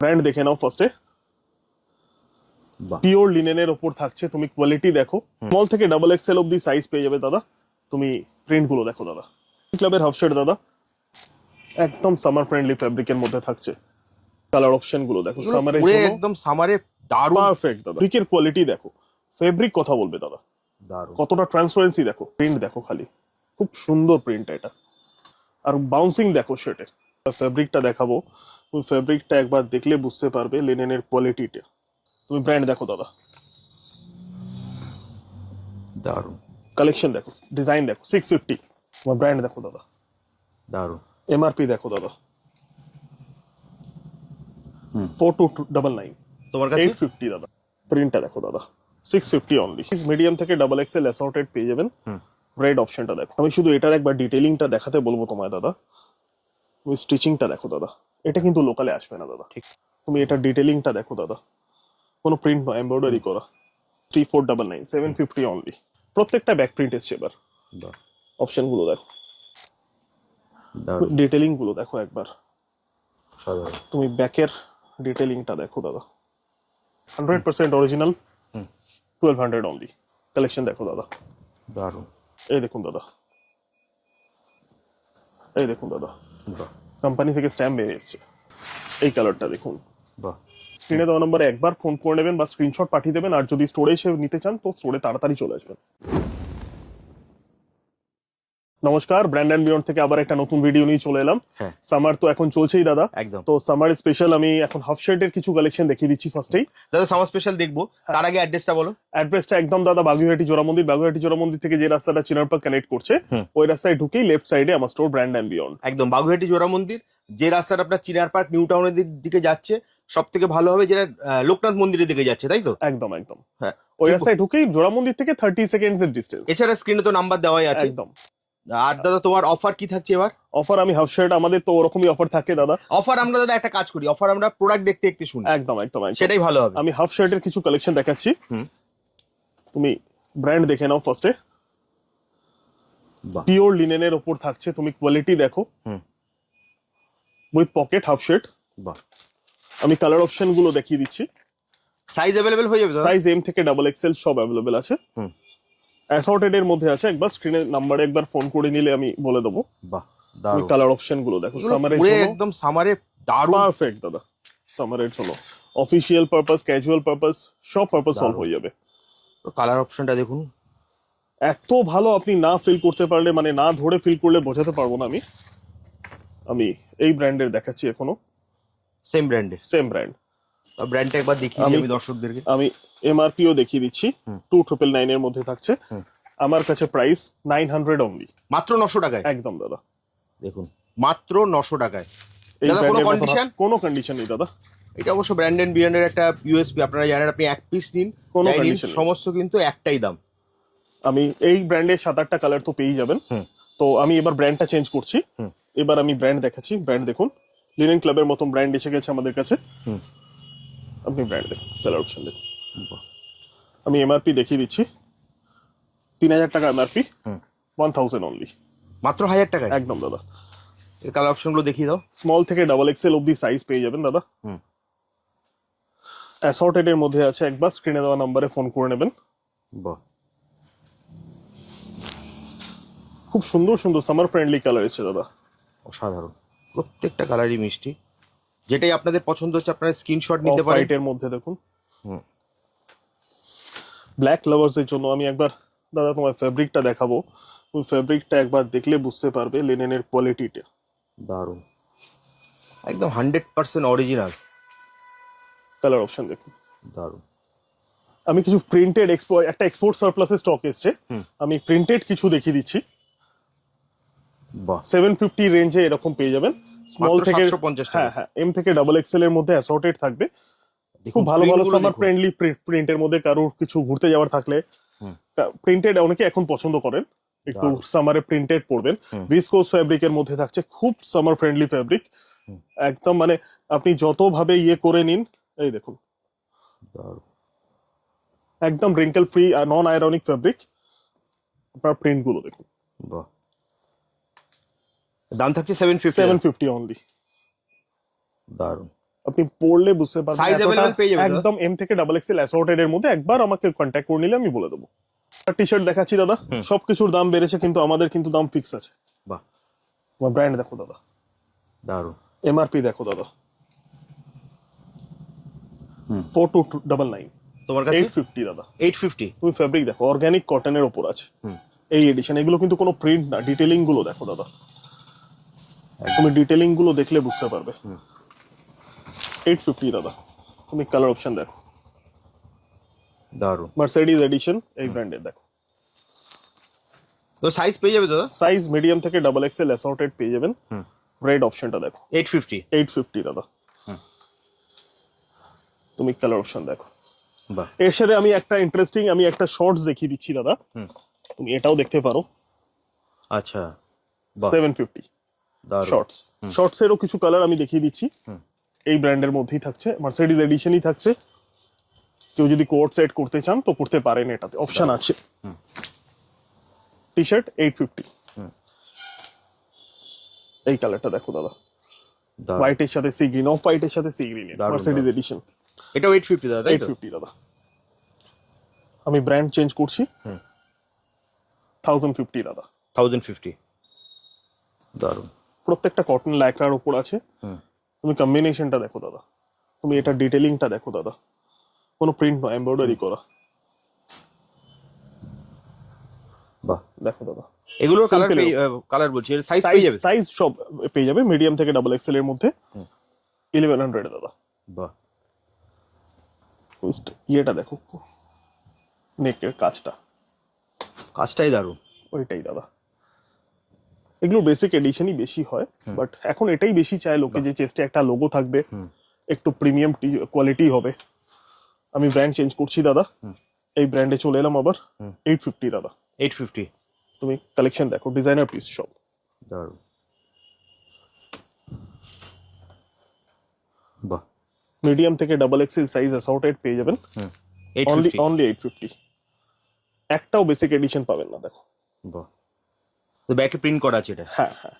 Brand দেখে নাও ফার্স্টে। Pure লিনেনের ওপর থাকছে, তুমি কোয়ালিটি দেখো। স্মল থেকে ডাবল এক্সেল অব্দি সাইজ পেয়ে যাবে দাদা। তুমি প্রিন্ট গুলো দেখো দাদা। ক্লাবের হাফ শার্ট দাদা, একদম সামার ফ্রেন্ডলি ফ্যাব্রিকের মধ্যে থাকছে। কালার অপশন গুলো দেখো, সামারের জন্য একদম সামারে দারুণ পারফেক্ট দাদা। ফেব্রিকের কোয়ালিটি দেখো, ফেব্রিক কথা বলবে দাদা। দারুণ কতটা ট্রান্সপারেন্সি দেখো, প্রিন্ট দেখো খালি, খুব সুন্দর প্রিন্ট এটা। আর বাউন্সিং দেখো শার্টের। ফেব্রিকটা দেখাবো, তুমি ফেব্রিকটা একবার দেখলে বুঝতে পারবে লিনেনের কোয়ালিটিটা। তুমি ব্র্যান্ড দেখো দাদা, দারুণ কালেকশন দেখো, ডিজাইন দেখো। 650 তোমার ব্র্যান্ড দেখো দাদা, দারুণ। এমআরপি দেখো দাদা 4299, তোমার কাছে 850 দাদা। প্রিন্টটা দেখো দাদা, 650 অনলি। মিডিয়াম থেকে ডাবল এক্সেল অ্যাসর্টেড পেয়ে যাবেন। রেড অপশনটা দেখো। আমি শুধু এটার একবার ডিটেইলিংটা দেখাতে বলবো তোমায় দাদা। তুমি স্টিচিংটা দেখো দাদা, এটা কিন্তু লোকালে আসবে না দাদা। ঠিক। তুমি এটা ডিটেইলিংটা দেখো দাদা, কোনো প্রিন্ট নয়, এমব্রয়ডারি করা। 3499, 750 অনলি। প্রত্যেকটা ব্যাক প্রিন্ট এসছে এবার। অপশন গুলো দেখো, ডিটেইলিং গুলো দেখো একবার। তুমি ব্যাকের ডিটেইলিংটা দেখো দাদা, 100% অরিজিনাল। 1200 অনলি। কালেকশন দেখো দাদা, দারুণ। এই দেখুন দাদা, এই দেখুন দাদা, কোম্পানি থেকে স্ট্যাম্প বেরিয়ে এসছে। এই কালারটা দেখুন। বাহ। স্ক্রিনে দেওয়া নম্বরে একবার ফোন করে নেবেন বা স্ক্রিনশট পাঠিয়ে দেবেন। আর যদি স্টোরে এসে নিতে চান তো স্টোরে তাড়াতাড়ি চলে আসবেন। নমস্কার, ব্র্যান্ড অ্যান্ড বিয়ন্ড থেকে আবার একটা নতুন ভিডিও নিয়ে চলে এলাম। সামার তো এখন চলছেই দাদা, একদম। তো সামার স্পেশাল আমি এখন হাফ শার্টের কিছু কালেকশন দেখিয়ে দিচ্ছি ফার্স্টেই। দাদা সামার স্পেশাল দেখবো, তার আগে অ্যাড্রেসটা বলো। অ্যাড্রেসটা একদম দাদা বাগুইহাটি জোড়া মন্দির। বাগুইহাটি জোড়া মন্দির থেকে যে রাস্তাটা চিনার পার্ক কানেক্ট করছে, ওই রাস্তায় ঢুকেই লেফট সাইডে আমার স্টোর ব্র্যান্ড অ্যান্ড বিয়ন্ড। একদম বাগুইহাটি জোড়া মন্দির, যে রাস্তাটা আপনার চিনার পার্ক নিউ টাউনের দিকে যাচ্ছে, সব থেকে ভালো হবে যেটা লোকনাথ মন্দিরের দিকে যাচ্ছে, তাই তো? একদম একদম। হ্যাঁ, ওই রাস্তায় ঢুকেই জোড়া মন্দির থেকে 30 সেকেন্ডস এর ডিস্টেন্স। এছাড়া স্ক্রিনে তো নাম্বার দেওয়াই আছে। একদম। আর দাদা তোমার অফার কি থাকছে এবার? অফার আমি হাফ শার্ট, আমাদের তো ওরকমই অফার থাকে দাদা। অফার আমরা দাদা একটা কাজ করি, অফার আমরা প্রোডাক্ট দেখতে দেখতে শুনি। একদম একদম, সেটাই ভালো হবে। আমি হাফ শার্টের কিছু কালেকশন দেখাচ্ছি। তুমি ব্র্যান্ড দেখে নাও ফার্স্টে। পিওর লিনেনের ওপর থাকছে, তুমি কোয়ালিটি দেখো। With pocket half shirt. আমি কালার অপশন গুলো দেখিয়ে দিচ্ছি। সাইজ अवेलेबल হয়ে যাবে? সাইজ এম থেকে ডাবল এক্সেল সব অ্যাভেলেবেল আছে। অ্যাসর্টেড এর মধ্যে আছে, একবার স্ক্রিনে নাম্বারে একবার ফোন করে নিলে আমি বলে দেবো। বাহ, দারুণ। কালার অপশন গুলো দেখো, সামারের পুরো জন্য একদম সামারে দারুণ। পারফেক্ট দাদা, সামারের জন্য অফিশিয়াল পারপাস, ক্যাজুয়াল পারপাস, সব পারপাস সলভ হয়ে যাবে। তো কালার অপশনটা দেখুন, এত ভালো আপনি না ফিল করতে পারলে, মানে না ধরে ফিল করলে বোঝাতে পারবো না। আমি এই ব্র্যান্ডের দেখাচ্ছি এখনো। সেম ব্র্যান্ডের? Same brand. ব্র্যান্ডটা একবার দেখিয়ে দিই আমি দর্শকদেরকে। আমি এমআরপিও দেখিয়ে দিচ্ছি। 2999 এর মধ্যে থাকছে। আমার কাছে প্রাইস 900 অনলি। মাত্র 900 টাকায়? একদম দাদা, দেখুন মাত্র 900 টাকায়। এই দাদা কোনো কন্ডিশন? কোনো কন্ডিশন নেই দাদা। এটা অবশ্য ব্র্যান্ড এন্ড বিয়ন্ডের একটা ইউএসপি, আপনারা জানেন। আপনি এক পিস নিন, কোনো কন্ডিশন, সমস্ত কিন্তু একটাই দাম। আমি এই ব্র্যান্ডের 7-8টা কালার তো পেয়ে যাবেন। তো আমি এবার ব্র্যান্ডটা চেঞ্জ করছি। এবার আমি ব্র্যান্ড দেখাচ্ছি। ব্র্যান্ড দেখুন, লিনেন ক্লাবের মতন ব্র্যান্ড এসে গেছে আমাদের কাছে। আপনি ব্র্যান্ড দেখুন, কালার অপশন দেখুন। আমি এমআরপি দেখিয়ে দিচ্ছি। 3000 টাকা এমআরপি, 1000 অনলি। মাত্র 1000 টাকায়? একদম দাদা। এর কালার অপশনগুলো দেখিয়ে দাও। স্মল থেকে ডাবল এক্সেল অব্দি সাইজ পেয়ে যাবেন দাদা। অ্যাসর্টেড এর মধ্যে আছে, একবার স্ক্রিনে দেওয়া নম্বরে ফোন করে নেবেন। বাহ, খুব সুন্দর সুন্দর সামার ফ্রেন্ডলি কালার এসেছে দাদা। অসাধারণ, প্রত্যেকটা কালারই মিষ্টি। যেটাই আপনাদের পছন্দ হচ্ছে আপনারা স্ক্রিনশট নিতে পারেন। হোয়াইটের মধ্যে দেখুন, ব্ল্যাক লাভার্স এর জন্য আমি একবার দাদা তোমার ফেব্রিকটা দেখাবো। ওই ফেব্রিকটা একবার দেখলে বুঝতে পারবে লিনেনের কোয়ালিটিটা। দারুণ, একদম 100% অরিজিনাল। কালার অপশন দেখুন, দারুণ। আমি কিছু প্রিন্টেড একটা এক্সপোর্ট সারপ্লাসের স্টক এসছে, আমি প্রিন্টেড কিছু দেখিয়ে দিচ্ছি। বাহ, 750 রেঞ্জে এরকম পেয়ে যাবেন। স্মল থেকে 750 টাকা। হ্যাঁ, এম থেকে ডাবল এক্সেল এর মধ্যে অ্যাসর্টেড থাকবে। খুব ভালো ভালো সামার ফ্রেন্ডলি প্রিন্টের মধ্যে। কারোর কিছু ঘুরতে যাওয়ার থাকলে প্রিন্টেড অনেকে এখন পছন্দ করেন, একটু সামারে প্রিন্টেড পরবেন। ভিসকোস ফ্যাব্রিকের মধ্যে থাকছে, খুব সামার ফ্রেন্ডলি ফ্যাব্রিক একদম। মানে আপনি যত ভাবে ইয়ে করে নিন, এই দেখুন একদম রিঙ্কেল ফ্রি, নন আয়রনিক ফ্যাব্রিক। আপনার প্রিন্ট গুলো দেখুন। বাহ, দাম থাকছে 750 750 অনলি। দারুণ। আপনি পড়লে বুঝতে পারবেন Size এতটা available পেয়ে যাবে তো? একদম এম থেকে ডাবল এক্সেল অ্যাসর্টেড এর মধ্যে একবার আমাকে কন্ট্যাক্ট করে নিলে আমি বলে দেবো। টি শার্ট দেখাচ্ছি দাদা, সবকিছুর দাম বেড়েছে কিন্তু আমাদের কিন্তু দাম ফিক্স আছে। বাহ, আমার ব্র্যান্ড দেখো দাদা, দারুণ। এমআরপি দেখো দাদা, 4299, তোমার কাছে 850 দাদা। 850। তুমি ফেব্রিক দেখো, অর্গানিক কটনের ওপর আছে এই এডিশন। এগুলো কিন্তু কোনো প্রিন্ট না, ডিটেলিং গুলো দেখো দাদা, তুমি ডিটেলিং গুলো দেখলে বুঝতে পারবে। 850 দাদা। তুমি কালার অপশন দেখো, দারুণ। মার্সিডিজ এডিশন এই ব্র্যান্ডের দেখো। তো সাইজ পেয়ে যাবে দাদা? সাইজ মিডিয়াম থেকে ডাবল এক্সেল অ্যাসর্টেড পেয়ে যাবেন। রেড অপশনটা দেখো, 850। 850 দাদা। তুমি কালার অপশন দেখো। বাহ, এর সাথে আমি একটা ইন্টারেস্টিং আমি একটা শর্টস দেখিয়ে দিচ্ছি দাদা, তুমি এটাও দেখতে পারো। আচ্ছা, বাহ, 750 দারুণ। শর্টস। শর্টস এরও কিছু কালার আমি দেখিয়ে দিচ্ছি, এই ব্র্যান্ডের মধ্যেই থাকছে, মার্সিডিজ এডিশনই থাকছে। কেউ যদি কোট সেট করতে চান তো করতে পারেন, এটাতে অপশন আছে। টি শার্ট 850, এই কালারটা দেখো দাদা, দারুণ। হোয়াইটের সাথে সি গ্রিন, অফ হোয়াইটের সাথে সি গ্রিন, দারুণ, মার্সিডিজ দারুণ। এডিশন। এটাও 850 দাদা, তাই তো? 850 দাদা। আমি ব্র্যান্ড চেঞ্জ করছি, 1050 দাদা। 1050। দারুণ। প্রত্যেকটা কটন ল্যাকড়ার উপর আছে। তুমি কম্বিনেশনটা দেখো দাদা, তুমি এটা ডিটেলিংটা দেখো দাদা, কোনো প্রিন্ট নয়, এমব্রয়ডারি করা। বাহ, দেখো দাদা, এগুলোর কালার Simple কালার বলছি, এর সাইজ পেয়ে যাবে? সাইজ সব পেয়ে যাবে, মিডিয়াম থেকে ডাবল এক্সেল এর মধ্যে। 1100 দাদা। বাহ, ইয়েটা দেখো, নেকের কাজটা, কাজটাই দারুণ। ওইটাই দাদা। এগুলো বেসিক এডিশনই বেশি হয়, বাট এখন এটাই বেশি চায় লোকে, যে চেস্টে একটা লোগো থাকবে, একটু প্রিমিয়াম কোয়ালিটি হবে। আমি ব্র্যান্ড চেঞ্জ করছি দাদা, এই ব্র্যান্ডে চলে এলাম আবার। 850 দাদা। 850। তুমি কালেকশন দেখো, ডিজাইনার পিস সব। দারুণ, বাহ, মিডিয়াম থেকে ডাবল এক্সেল সাইজ অ্যাসর্টেড পেয়ে যাবেন। অনলি 850। 850। একটাও বেসিক এডিশন পাবেন না দেখো। বাহ, তো ব্যাকে প্রিন্ট করা আছে এটা? হ্যাঁ হ্যাঁ,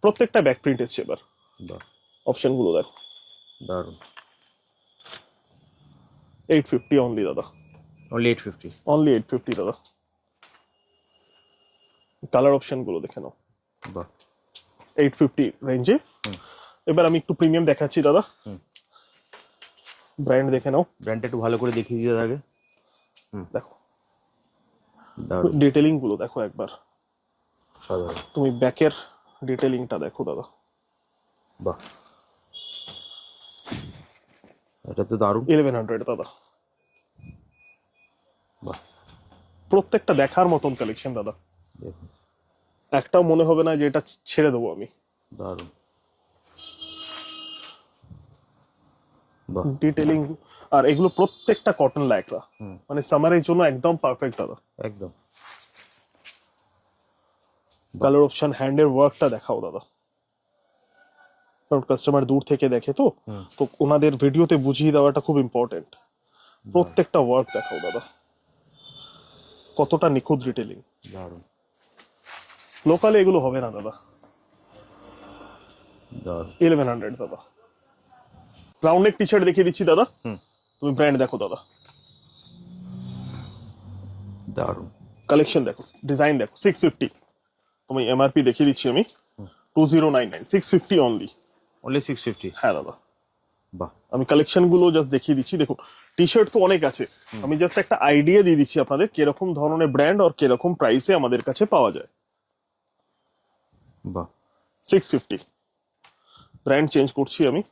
প্রত্যেকটা ব্যাক প্রিন্ট এসছে এবার। বাহ, অপশন গুলো দেখো। দারুণ। 850 অনলি দাদা, অনলি 850। অনলি 850 দাদা। কালার অপশন গুলো দেখে নাও, বাহ, 850 রেঞ্জে। এবার আমি একটু প্রিমিয়াম দেখাচ্ছি দাদা, ব্র্যান্ড দেখে নাও। ব্র্যান্ডটা একটু ভালো করে দেখিয়ে দিতে আগে। দেখো দারুণ, ডিটেলিং গুলো দেখো একবার, সাধারণ। তুমি ব্যাকের ডিটেলিংটা দেখো দাদা। বাহ, এটা তো দারুণ। 1100 দাদা। বাহ, প্রত্যেকটা দেখার মতন কালেকশন দাদা, দেখুন, একটাও মনে হবে না যে এটা ছেড়ে দেবো আমি। দারুণ। বাহ, ডিটেলিং, আর এগুলো প্রত্যেকটা কটন ল্যাকড়া, মানে সামারের জন্য একদম পারফেক্ট দাদা। একদম। কালার অপশন, হ্যান্ডের ওয়ার্কটা দেখাও দাদা, কারণ কাস্টমার দূর থেকে দেখে তো তো ওনাদের ভিডিওতে বুঝিয়ে দেওয়াটা খুব ইম্পর্টেন্ট। প্রত্যেকটা ওয়ার্ক দেখাও দাদা, কতটা নিখুঁত ডিটেলিং। দারুণ, লোকালে এগুলো হবে না দাদা। দারুণ। 1100 দাদা। রাউন্ড নেক টি শার্ট দেখিয়ে দিচ্ছি দাদা, তুমি ব্র্যান্ড দেখো দাদা, দারুণ। কালেকশন দেখো, ডিজাইন দেখো। 650, তুমি এমআরপি দেখিয়ে দিচ্ছি আমি, 2099, 650 অনলি। অনলি 650। হ্যাঁ দাদা। বাহ, আমি কালেকশন গুলো জাস্ট দেখিয়ে দিচ্ছি। দেখুন, টি শার্ট তো অনেক আছে, আমি জাস্ট একটা আইডিয়া দিয়ে দিচ্ছি আপনাদের কিরকম ধরনের ব্র্যান্ড আর কিরকম প্রাইসে আমাদের কাছে পাওয়া যায়। বাহ, 650 ব্র্যান্ড চেঞ্জ করছি আমি।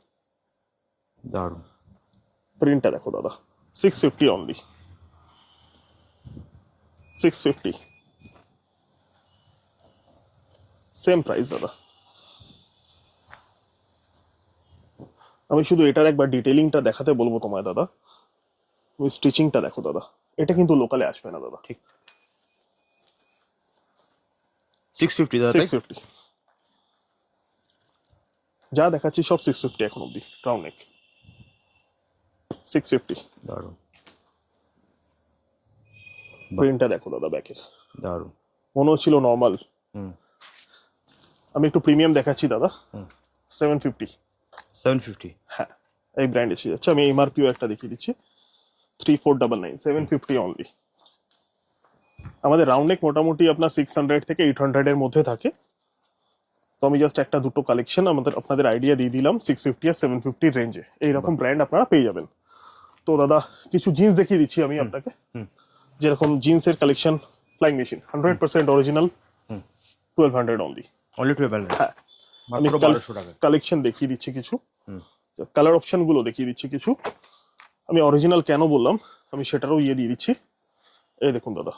দারুণ। প্রিন্টটা দেখো দাদা, 650 অনলি, 650 সেম প্রাইস দাদা। আমি শুধু এটার একবার ডিটেলিংটা দেখাতে বলবো তোমায় দাদা, ওই স্টিচিংটা দেখো দাদা, এটা কিন্তু লোকালে আসবে না দাদা। ঠিক, 650 দাদা, তাই? 650 যা দেখাচ্ছি সব 650 এখন অব্দি। Round neck 650। দারুণ, প্রিন্টটা দেখো দাদা ব্যাকের, দারুণ। মনে হচ্ছিল নর্মাল। আমি একটু প্রিমিয়াম দেখাচ্ছি দাদা, 750। 750। হ্যাঁ, এই ব্র্যান্ড এসে যাচ্ছে। আমি এমআরপিও একটা দেখিয়ে দিচ্ছি, 3499, 750 অনলি। আমাদের রাউন্ড নেক মোটামুটি আপনার 600 থেকে 800 এর মধ্যে থাকে। তো আমি জাস্ট একটা দুটো কালেকশন আপনাদের আইডিয়া দিয়ে দিলাম 650 আর 750 রেঞ্জে এইরকম ব্র্যান্ড আপনারা পেয়ে যাবেন। তো দাদা কিছু জিন্স দেখিয়ে দিচ্ছি আমি আপনাকে, যেরকম জিন্সের collection, flying machine 100% original, 1200 only. Only 1200। হ্যাঁ, আমি মাত্র 1200 টাকা। কালেকশন দেখিয়ে দিচ্ছি কিছু, কালার অপশন গুলো দেখিয়ে দিচ্ছি কিছু। আমি অরিজিনাল কেন বললাম আমি সেটারও ইয়ে দিয়ে দিচ্ছি। এই দেখুন দাদা,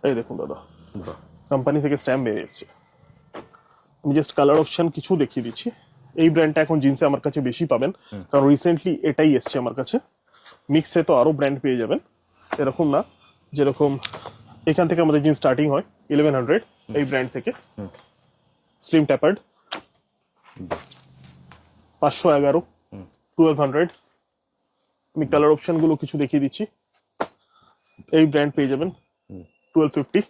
এই দেখুন দাদা, কোম্পানি থেকে স্ট্যাম্প বেরিয়ে এসছে। আমি জাস্ট কালার অপশন কিছু দেখিয়ে দিচ্ছি। এই ব্র্যান্ডটা এখন জিন্সে আমার কাছে বেশি পাবেন, কারণ রিসেন্টলি এটাই এসছে আমার কাছে। মিক্সে তো আরো ব্র্যান্ড পেয়ে যাবেন, এরকম না। যেরকম এখান থেকে আমাদের জিন্স স্টার্টিং হয় 1100 এই ব্র্যান্ড থেকে। Slim tapered 511, 1200। আমি কালার অপশন গুলো কিছু দেখিয়ে দিচ্ছি। এই ব্র্যান্ড পেয়ে যাবেন 1250।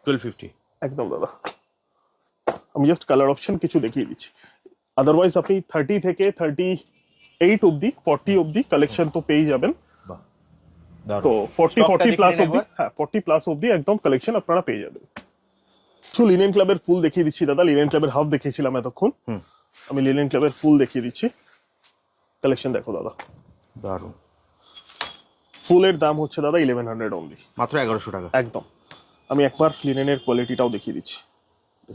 1250 একদম দাদা, আমি জাস্ট কালার অপশন কিছু দেখিয়ে দিচ্ছি। আদারওয়াইজ আপনি 30 থেকে 38 অব্দি, 40 অব্দি কালেকশন তো পেয়ে যাবেন। বাহ, তো দারুণ। 40 Stock টা দেখে প্লাস নিন অব্দি, একবার। হ্যাঁ 40 প্লাস অব্দি একদম কালেকশন আপনারা পেয়ে যাবেন। কিছু লিনেন ক্লাবের ফুল দেখিয়ে দিচ্ছি দাদা। লিনেন ক্লাবের হাফ দেখিয়েছিলাম এতক্ষণ, আমি লিনেন ক্লাবের ফুল দেখিয়ে দিচ্ছি। কালেকশন দেখো দাদা, দারুণ। ফুলের দাম হচ্ছে দাদা 1100 অনলি, মাত্র 1100 টাকা। একদম। আমি একবার লিনেনের কোয়ালিটিটাও দেখিয়ে দিচ্ছি।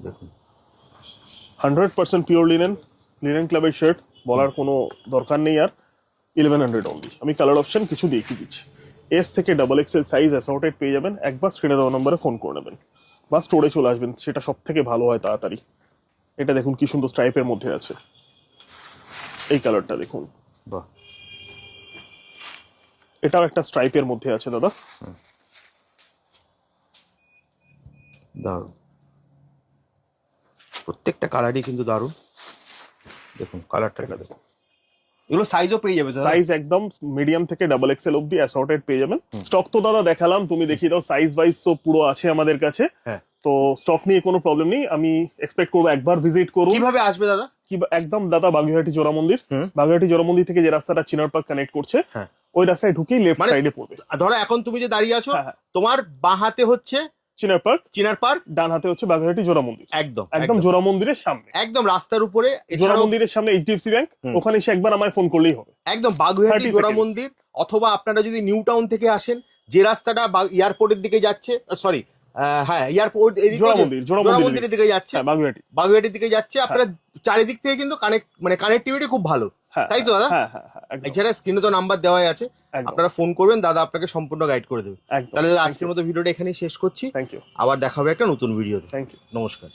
দেখুন 100% পিওর লিনেন, লিনেন ক্লাবের শার্ট, বলার কোনো দরকার নেই আর। 1100 অনলি। আমি কালার অপশন কিছু দেখিয়ে দিচ্ছি। এস থেকে XXL সাইজ অ্যাসর্টেড পেয়ে যাবেন। একবার স্ক্রিনে দেওয়া নম্বরে ফোন করে নেবেন বা স্টোরে চলে আসবেন, সেটা সব থেকে ভালো হয় তাড়াতাড়ি। এটা দেখুন কি সুন্দর স্ট্রাইপের মধ্যে আছে, এই কালারটা দেখুন, বাহ, এটাও একটা স্ট্রাইপের মধ্যে আছে দাদা। দারুণ। প্রত্যেকটা কালারই কিন্তু দারুণ। দেখুন কালারটা এটা দেখুন, এগুলো সাইজও পেয়ে যাবে দাদা? সাইজ একদম মিডিয়াম থেকে XXL অব্দি অ্যাসর্টেড পেয়ে যাবেন। স্টক তো দাদা দেখালাম, তুমি দেখিয়ে দাও। সাইজ ওয়াইজ তো পুরো আছে আমাদের কাছে। হ্যাঁ। তো স্টক নিয়ে কোনো প্রবলেম নেই। আমি এক্সপেক্ট করবো একবার ভিজিট করুন। কিভাবে আসবে দাদা? কি একদম দাদা, বাগুইহাটি জোড়া মন্দির। বাগুইহাটি জোড়া মন্দির থেকে যে রাস্তাটা চিনার পার্ক কানেক্ট করছে, হ্যাঁ, ওই রাস্তায় ঢুকেই লেফট মানে সাইডে পড়বে। ধরো এখন তুমি যে দাঁড়িয়ে আছো, হ্যাঁ, হ্যাঁ। তোমার বাঁ হাতে হচ্ছে চিনার পার্ক, চিনার পার্ক, ডান হাতে হচ্ছে বাগুইহাটি জোড়া মন্দির। একদম একদম জোড়া মন্দিরের সামনে, একদম রাস্তার উপরে। জোড়া এছাড়াও মন্দিরের সামনে HDFC ব্যাংক, ওখানে এসে একবার আমায় ফোন করলেই হবে। একদম বাগুইহাটি 30 জোড়া seconds। মন্দির, অথবা আপনারা যদি নিউ টাউন থেকে আসেন, যে রাস্তাটা এয়ারপোর্টের দিকে যাচ্ছে, সরি হ্যাঁ এয়ারপোর্ট এদিকে জোড়া মন্দির, জোড়া জোড়া মন্দিরের মন্দিরের দিকে যাচ্ছে, হ্যাঁ বাগুইহাটি। বাগুইহাটির দিকে যাচ্ছে, আপনারা চারিদিক থেকে কিন্তু কানেক্টিভিটি খুব ভালো, হ্যাঁ, তাই তো দাদা? হ্যাঁ হ্যাঁ হ্যাঁ, একদম, এছাড়া স্ক্রিনে তো নাম্বার দেওয়াই আছে, একদম, আপনারা ফোন করবেন, দাদা আপনাকে সম্পূর্ণ গাইড করে দেবে। একদম। তাহলে দাদা আজকের মতো ভিডিওটা এখানেই শেষ করছি, থ্যাংক ইউ, আবার দেখা হবে একটা নতুন ভিডিওতে। Thank you. নমস্কার।